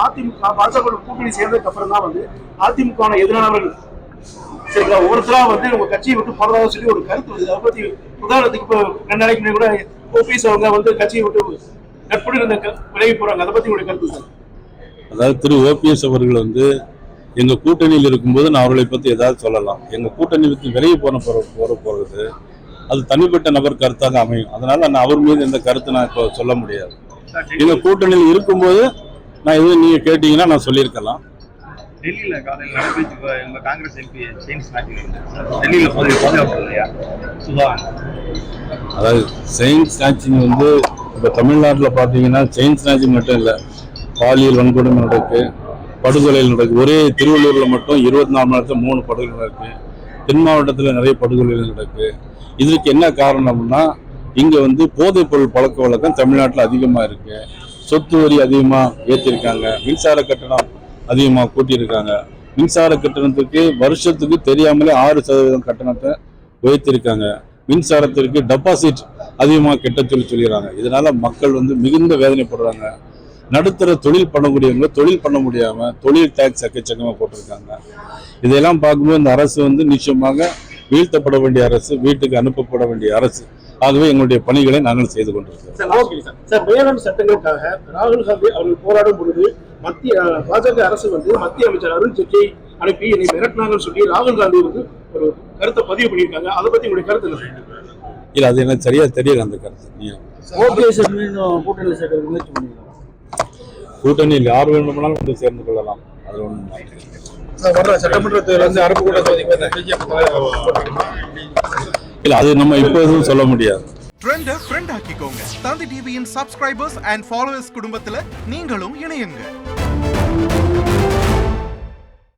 அதிமுக பாஜக கூட்டணி சேர்ந்ததுக்கு அப்புறம் தான் அதிமுக எதிரானவர்கள் சரிங்களா ஒவ்வொருத்தரா உங்க கட்சியை விட்டு போறதாக சொல்லி ஒரு கருத்து வருது. அதை பத்தி உதாரணத்துக்கு இப்போ 2 நாளைக்கு முன்னாடி கூட ஓபிஎஸ் அவங்க கட்சியை விட்டு நட்புடன் விலகி போறாங்க. அதை பத்தி உங்களுடைய கருத்து சார்? அதாவது திரு ஓபிஎஸ் அவர்கள் எங்க கூட்டணியில் இருக்கும்போது நான் அவர்களை பத்தி ஏதாவது சொல்லலாம். எங்க கூட்டணி விட்டு விலகி போறது அது தனிப்பட்ட நபர் கருத்தாக அமையும். அதனால நான் அவர் மீது எந்த கருத்து நான் இப்போ சொல்ல முடியாது. எங்க கூட்டணியில் இருக்கும்போது நான் எதுவும் நீங்க கேட்டீங்கன்னா நான் சொல்லியிருக்கலாம். டெல்லியில காலையில் நடைபெற்ற எங்க காங்கிரஸ் எம்பி செயின் ஸ்நாச்சிங் டெல்லியில பாதுகாப்பு இல்லையா அதாவது செயின் ஸ்நாச்சிங் இப்போ தமிழ்நாட்டில் பார்த்தீங்கன்னா செயின் ஸ்நாச்சிங் மட்டும் இல்லை, பாலியல் வன்கொடுமை நடக்கு, படுகொலைகள் நடக்கு. ஒரே திருவள்ளூரில் மட்டும் 24 மணி நேரத்தில் 3 படுகொலை நடக்கு. தென் மாவட்டத்தில் நிறைய படுகொலைகள் நடக்கு. இதற்கு என்ன காரணம்னா இங்கே போதைப் பொருள் பழக்க வழக்கம் தமிழ்நாட்டில் அதிகமாக இருக்கு. சொத்து வரி அதிகமாக ஏற்றிருக்காங்க, மின்சார கட்டணம் அதிகமாக கூட்டியிருக்காங்க. மின்சார கட்டணத்துக்கு வருஷத்துக்கு தெரியாமலே 6% கட்டணத்தை உயர்த்திருக்காங்க. மின்சாரத்திற்கு டெபாசிட் அதிகமாக கெட்ட சொல்லிடுறாங்க. இதனால மக்கள் மிகுந்த வேதனைப்படுறாங்க. நடுத்தர தொழில் பண்ணக்கூடியவங்க தொழில் பண்ண முடியாம தொழில் டேக்ஸ் எக்கச்சக்கமாக போட்டிருக்காங்க. இதெல்லாம் பார்க்கும்போது இந்த அரசு நிச்சயமாக வீழ்த்தப்பட வேண்டிய அரசு, வீட்டுக்கு அனுப்பப்பட வேண்டிய அரசு. ஆகவே எங்களுடைய பணிகளை நாங்கள் செய்து கொண்டிருக்கிறோம். வேளாண் சட்டங்களுக்காக ராகுல் காந்தி அவர்கள் போராடும் பொழுது மத்திய பாஜக அரசு மத்திய அமைச்சர் அருண் ஜேட்லியை அனுப்பி என்னை மிரட்டினாங்க சொல்லி ராகுல் காந்தி ஒரு கருத்தை பதிவு பண்ணியிருக்காங்க. அதை பத்தி உங்களுடைய கருத்து என்ன? இல்ல, அது எனக்கு சரியா தெரியல அந்த கருத்து. கூட்டணியில் யார் வேண்டுமானாலும் சேர்ந்து கொள்ளலாம். அது ஒன்றும் சட்டமன்றத்தில் அரபு இல்ல, அது நம்ம இப்போ எதுவும் சொல்ல முடியாது. ஃப்ரெண்ட் ஆக்கிக்கோங்க. தந்தி டிவியின் சப்ஸ்கிரைபர்ஸ் அண்ட் ஃபாலோவர்ஸ் குடும்பத்துல நீங்களும் இணையுங்க.